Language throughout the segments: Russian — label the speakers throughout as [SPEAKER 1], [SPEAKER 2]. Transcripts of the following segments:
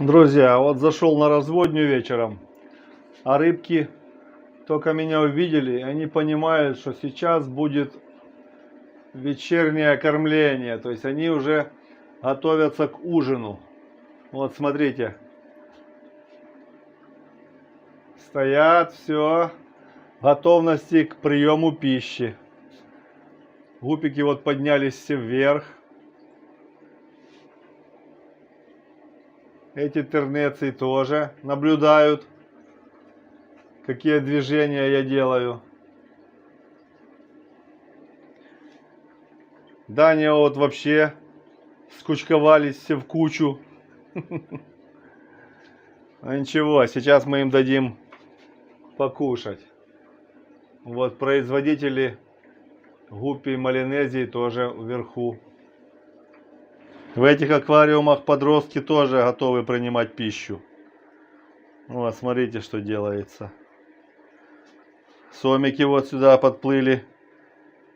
[SPEAKER 1] Друзья, вот зашел на разводню вечером, а рыбки только меня увидели, и они понимают, что сейчас будет вечернее кормление, то есть они уже готовятся к ужину. Вот смотрите, стоят, все, готовности к приему пищи. Гупики вот поднялись все вверх. Эти тернеции тоже наблюдают, какие движения я делаю. Даня вот вообще скучковались все в кучу. Ну ничего, сейчас мы им дадим покушать. Вот производители гуппи Малинезии тоже вверху. В этих аквариумах подростки тоже готовы принимать пищу. Вот, смотрите, что делается. Сомики вот сюда подплыли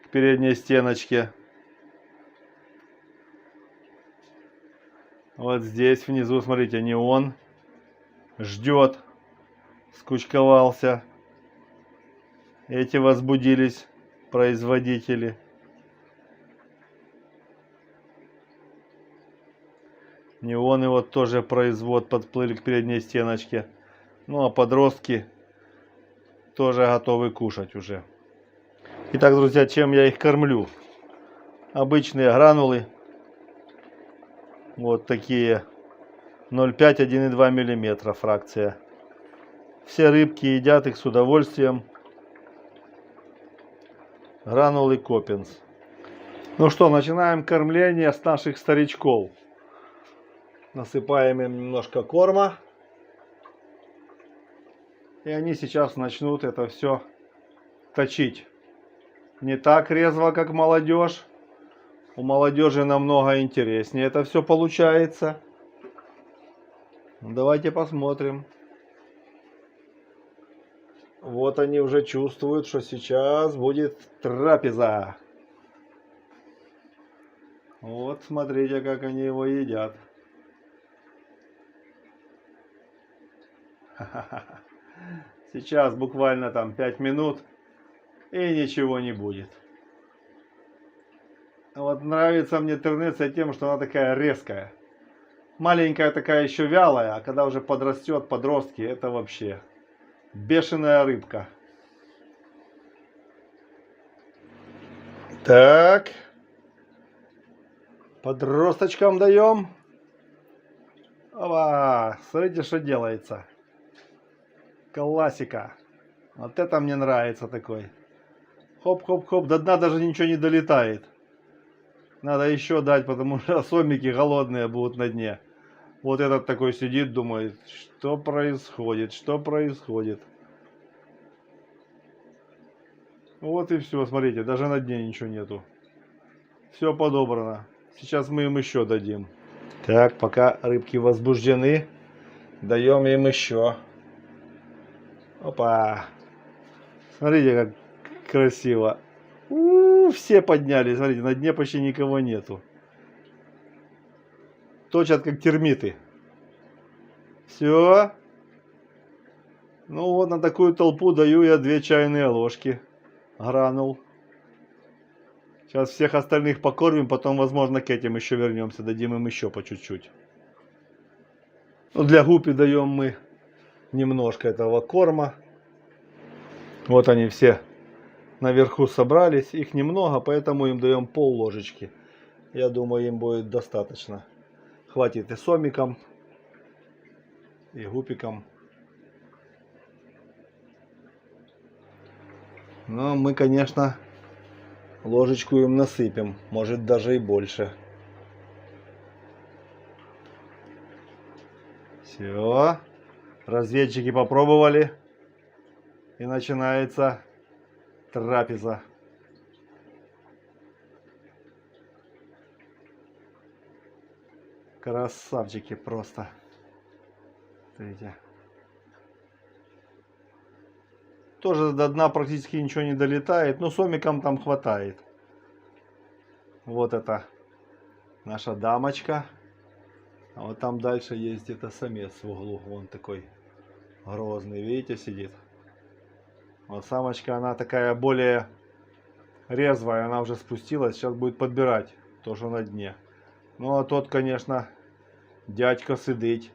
[SPEAKER 1] к передней стеночке. Вот здесь внизу, смотрите, неон ждет, скучковался. Эти возбудились, производители. Неоны вот тоже производ подплыли к передней стеночке. Ну а подростки тоже готовы кушать уже. Итак, друзья, чем я их кормлю? Обычные гранулы. Вот такие 0,5-1,2 мм фракция. Все рыбки едят их с удовольствием. Гранулы Коппинс. Ну что, начинаем кормление с наших старичков. Насыпаем им немножко корма. И они сейчас начнут это все точить. Не так резво, как молодежь. У молодежи намного интереснее это все получается. Давайте посмотрим. Вот они уже чувствуют, что сейчас будет трапеза. Вот смотрите, как они его едят. Сейчас буквально там 5 минут и ничего не будет. Вот нравится мне тернеция тем, что она такая резкая. Маленькая такая еще вялая, а когда уже подрастет, подростки, это вообще бешеная рыбка. Так. Подросточкам даем. Опа, смотрите, что делается. Классика. Вот это мне нравится такой. Хоп-хоп-хоп, до дна даже ничего не долетает. Надо еще дать, потому что сомики голодные будут на дне. Вот этот такой сидит, думает, что происходит, что происходит. Вот и все, смотрите, даже на дне ничего нету. Все подобрано. Сейчас мы им еще дадим. Так, пока рыбки возбуждены, даем им еще. Опа. Смотрите, как красиво. Все поднялись, смотрите, на дне почти никого нету. Точат как термиты. Все. Ну вот на такую толпу даю я 2 чайные ложки гранул. Сейчас всех остальных покормим, потом, возможно, к этим еще вернемся, дадим им еще по чуть-чуть. Ну, для гуппи даем мы немножко этого корма. Вот они все наверху собрались, их немного, поэтому им даем пол-ложечки. Я думаю, им будет достаточно. Хватит и сомикам, и гуппикам. Но мы, конечно, ложечку им насыпем, может даже и больше. Все, разведчики попробовали, и начинается трапеза. Красавчики просто. Смотрите. Тоже до дна практически ничего не долетает, но сомикам там хватает. Вот это наша дамочка. А вот там дальше есть где-то самец в углу. Вон такой грозный, видите, сидит. Вот самочка, она такая более резвая, она уже спустилась. Сейчас будет подбирать то, что на дне. Ну а тот, конечно, дядька сидить.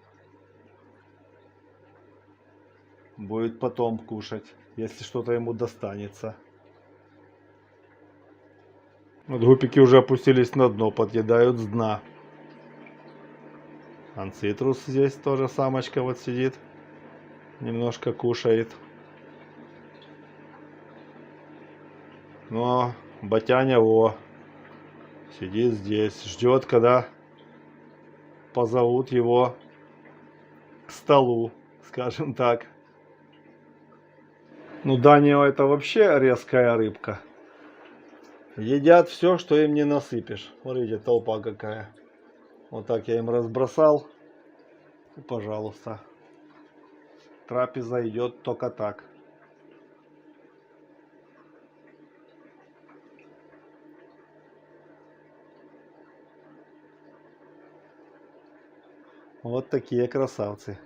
[SPEAKER 1] Будет потом кушать, если что-то ему достанется. Вот гупики уже опустились на дно, подъедают с дна. Анцитрус здесь тоже самочка вот сидит. Немножко кушает. Но батяня сидит здесь, ждет, когда позовут его к столу, скажем так. Ну, Данио это вообще резкая рыбка. Едят все, что им не насыпешь. Смотрите, толпа какая. Вот так я им разбросал. И, пожалуйста. Трапеза идет только так. Вот такие красавцы.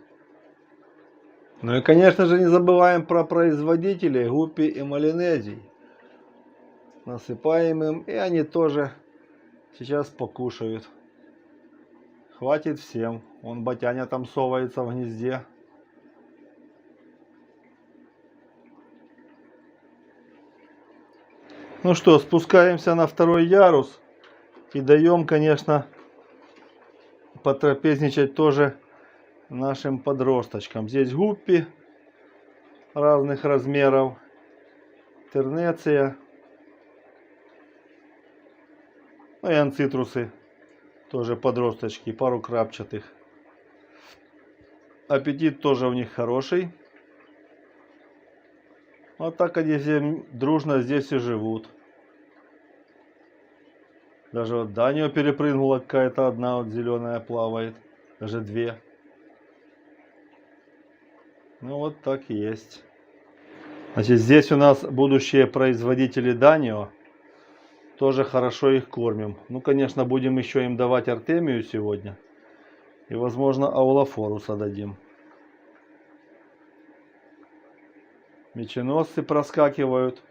[SPEAKER 1] Ну и, конечно же, не забываем про производителей гуппи и малинезий. Насыпаем им, и они тоже сейчас покушают. Хватит всем. Вон батяня там совается в гнезде. Ну что, спускаемся на второй ярус. И даем, конечно, потрапезничать тоже нашим подросточкам. Здесь гуппи разных размеров. Тернеция. Ну и анцитрусы. Тоже подросточки. Пару крапчатых. Аппетит тоже у них хороший. Вот так они все дружно здесь и живут. Даже вот Данио перепрыгнула какая-то одна вот зеленая плавает. Даже две. Ну вот так и есть. Значит, здесь у нас будущие производители Данио. Тоже хорошо их кормим. Ну, конечно, будем еще им давать артемию сегодня. И, возможно, аулофоруса дадим. Меченосцы проскакивают.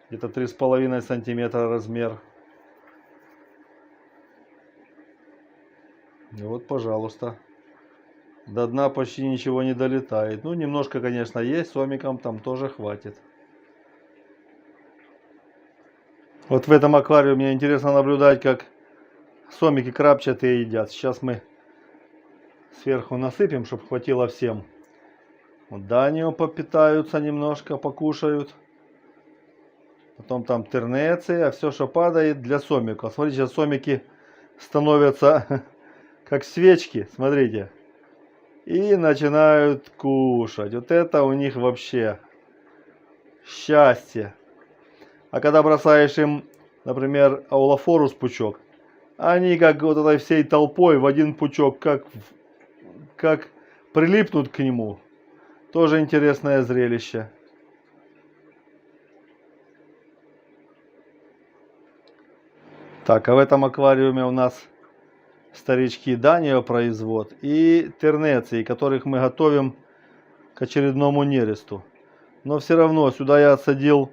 [SPEAKER 1] Где-то 3,5 сантиметра размер. И вот, пожалуйста. До дна почти ничего не долетает. Ну, немножко, конечно, есть. Сомикам там тоже хватит. Вот в этом аквариуме интересно наблюдать, как сомики крапчатые едят. Сейчас мы сверху насыпем, чтобы хватило всем. Вот Данио попитаются немножко, покушают. Потом там тернеция, все, что падает для сомиков. Смотрите, сейчас сомики становятся как свечки, смотрите. И начинают кушать. Вот это у них вообще счастье. А когда бросаешь им, например, аулофорус пучок, они как вот этой всей толпой в один пучок, как прилипнут к нему. Тоже интересное зрелище. Так, а в этом аквариуме у нас старички Данио производ и тернеции, которых мы готовим к очередному нересту. Но все равно сюда я отсадил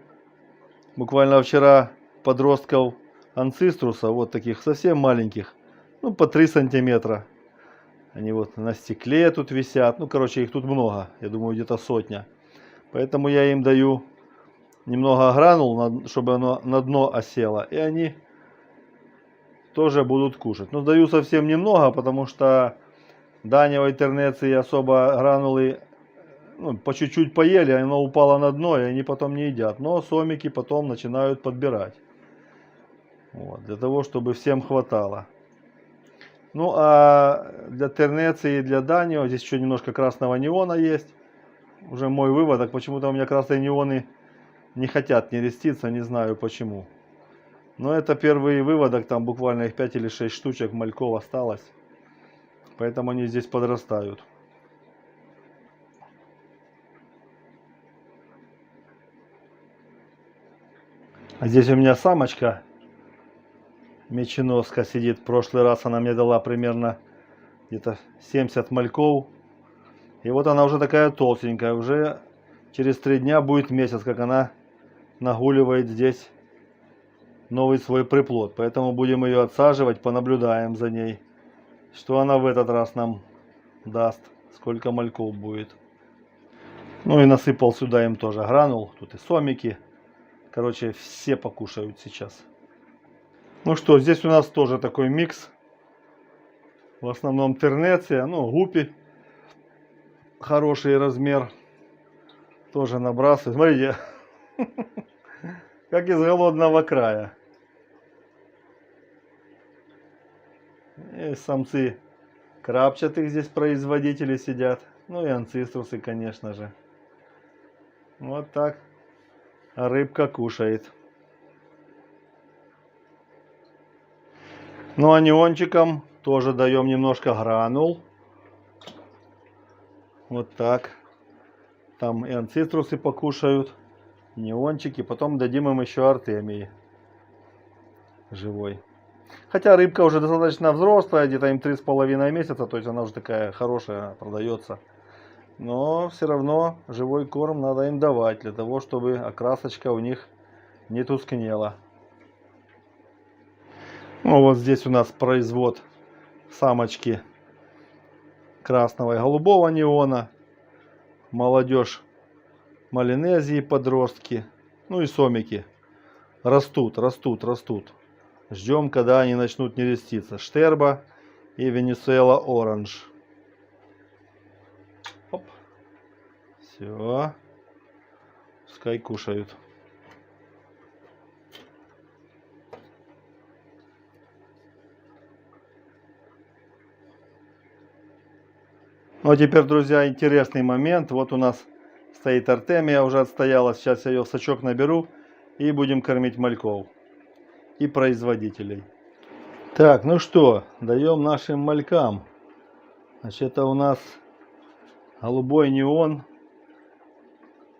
[SPEAKER 1] буквально вчера подростков анциструса, вот таких совсем маленьких, ну по 3 сантиметра. Они вот на стекле тут висят, ну короче их тут много, я думаю где-то сотня. Поэтому я им даю немного гранул, чтобы оно на дно осело, и они тоже будут кушать. Но даю совсем немного, потому что Данио и тернеции особо гранулы, ну, по чуть-чуть поели, оно упало на дно, и они потом не едят. Но сомики потом начинают подбирать. Вот, для того, чтобы всем хватало. Ну, а для тернеции и для Данио здесь еще немножко красного неона есть. Уже мой выводок. Почему-то у меня красные неоны не хотят нереститься, не знаю почему. Но это первый выводок, там буквально их 5 или 6 штучек мальков осталось. Поэтому они здесь подрастают. А здесь у меня самочка Меченоска сидит. В прошлый раз она мне дала примерно где-то 70 мальков. И вот она уже такая толстенькая. Уже через 3 дня будет месяц, как она нагуливает здесь новый свой приплод. Поэтому будем ее отсаживать, понаблюдаем за ней. Что она в этот раз нам даст. Сколько мальков будет. Ну и насыпал сюда им тоже гранул. Тут и сомики. Короче, все покушают сейчас. Ну что, здесь у нас тоже такой микс. В основном тернеция, ну гуппи. Хороший размер. Тоже набрасываю. Смотрите, как из голодного края. И самцы крапчатых здесь производители сидят. Ну и анциструсы, конечно же. Вот так рыбка кушает. Ну а неончикам тоже даем немножко гранул. Вот так. Там и анциструсы покушают, неончики. Потом дадим им еще артемии живой. Хотя рыбка уже достаточно взрослая, где-то им 3,5 месяца, то есть она уже такая хорошая, продается. Но все равно живой корм надо им давать, для того, чтобы окрасочка у них не тускнела. Ну вот здесь у нас производ самочки красного и голубого неона. Молодежь Малинезии, подростки. Ну и сомики. Растут, растут, растут. Ждем, когда они начнут нереститься. Штерба и Венесуэла Оранж. Оп. Все. Пускай кушают. Ну а теперь, друзья, интересный момент. Вот у нас стоит артемия, уже отстояла. Сейчас я ее в сачок наберу и будем кормить мальков и производителей. Так, ну что, даем нашим малькам. Значит, это у нас голубой неон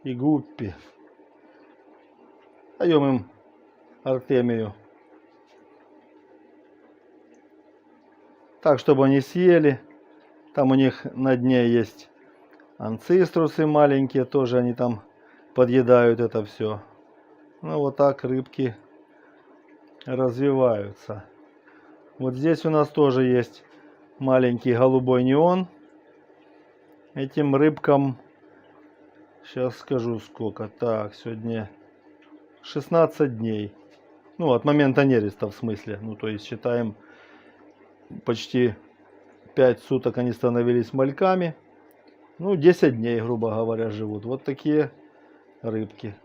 [SPEAKER 1] и гуппи. Даем им артемию. Так, чтобы они съели. Там у них на дне есть анциструсы маленькие, тоже они там подъедают это все. Ну вот так рыбки развиваются. Вот здесь у нас тоже есть маленький голубой неон. Этим рыбкам, сейчас скажу сколько. Так, сегодня 16 дней. Ну, от момента нереста в смысле. Ну, то есть считаем, почти 5 суток они становились мальками. Ну, 10 дней, грубо говоря, живут. Вот такие рыбки.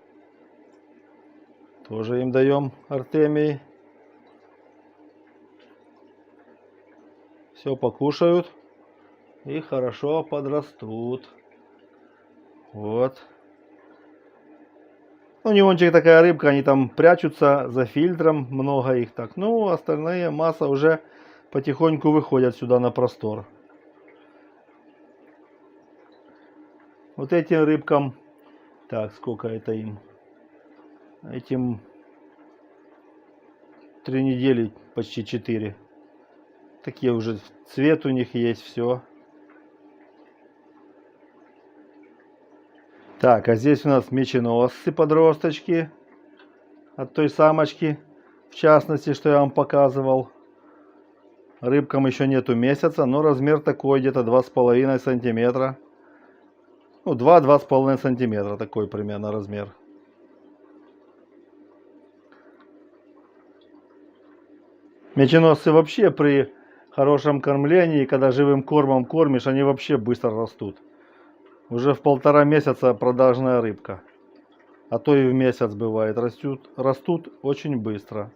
[SPEAKER 1] Тоже им даем артемии. Все покушают. И хорошо подрастут. Вот. Ну, неончик такая рыбка, они там прячутся за фильтром. Много их так. Ну, остальные масса уже потихоньку выходят сюда на простор. Вот этим рыбкам, так, сколько это им? Этим 3 недели, почти 4. Такие уже цвет у них есть, все. Так, а здесь у нас меченосцы подросточки. От той самочки, в частности, что я вам показывал. Рыбкам еще нету месяца, но размер такой, где-то 2,5 сантиметра. Ну, 2-2,5 сантиметра, такой примерно размер. Меченосцы вообще при хорошем кормлении, когда живым кормом кормишь, они вообще быстро растут. Уже в 1,5 месяца продажная рыбка. А то и в месяц бывает. Растут очень быстро.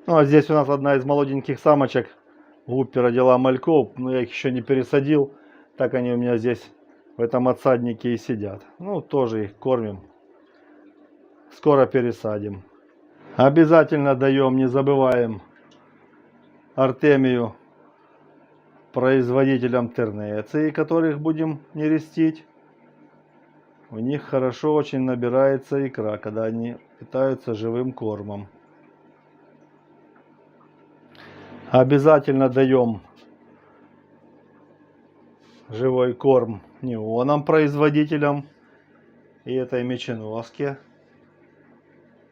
[SPEAKER 1] Ну а здесь у нас одна из молоденьких самочек. Гуппи родила мальков, но я их еще не пересадил. Так они у меня здесь в этом отсаднике и сидят. Ну, тоже их кормим. Скоро пересадим. Обязательно даем, не забываем, артемию производителям тернеции, которых будем нерестить. У них хорошо очень набирается икра, когда они питаются живым кормом. Обязательно даем живой корм неонам, производителям, и этой меченоске,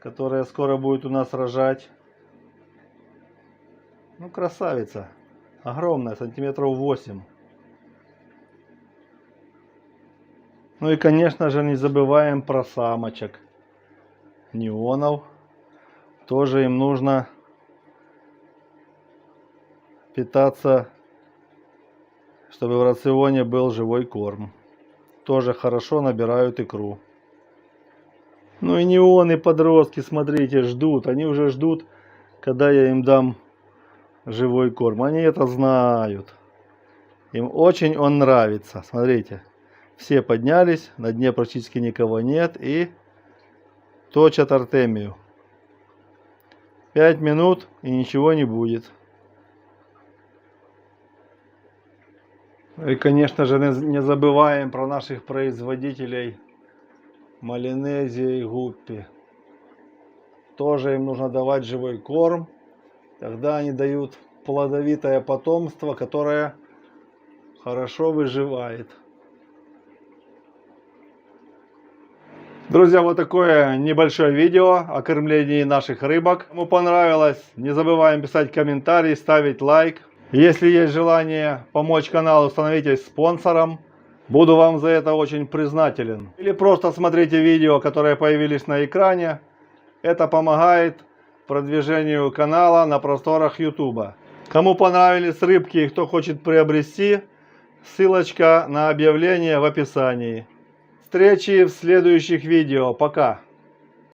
[SPEAKER 1] которая скоро будет у нас рожать. Ну, красавица. Огромная, сантиметров 8. Ну и, конечно же, не забываем про самочек неонов. Тоже им нужно питаться, чтобы в рационе был живой корм. Тоже хорошо набирают икру. Ну и неоны, подростки, смотрите, ждут. Они уже ждут, когда я им дам живой корм. Они это знают. Им очень он нравится. Смотрите. Все поднялись. На дне практически никого нет. И точат артемию. 5 минут и ничего не будет. И, конечно же, не забываем про наших производителей Малинезии и Гуппи. Тоже им нужно давать живой корм. Тогда они дают плодовитое потомство, которое хорошо выживает. Друзья, вот такое небольшое видео о кормлении наших рыбок. Кому понравилось, не забываем писать комментарий, ставить лайк. Если есть желание помочь каналу, становитесь спонсором. Буду вам за это очень признателен. Или просто смотрите видео, которые появились на экране. Это помогает продвижению канала на просторах YouTube. Кому понравились рыбки и кто хочет приобрести, ссылочка на объявление в описании. Встречи в следующих видео. Пока!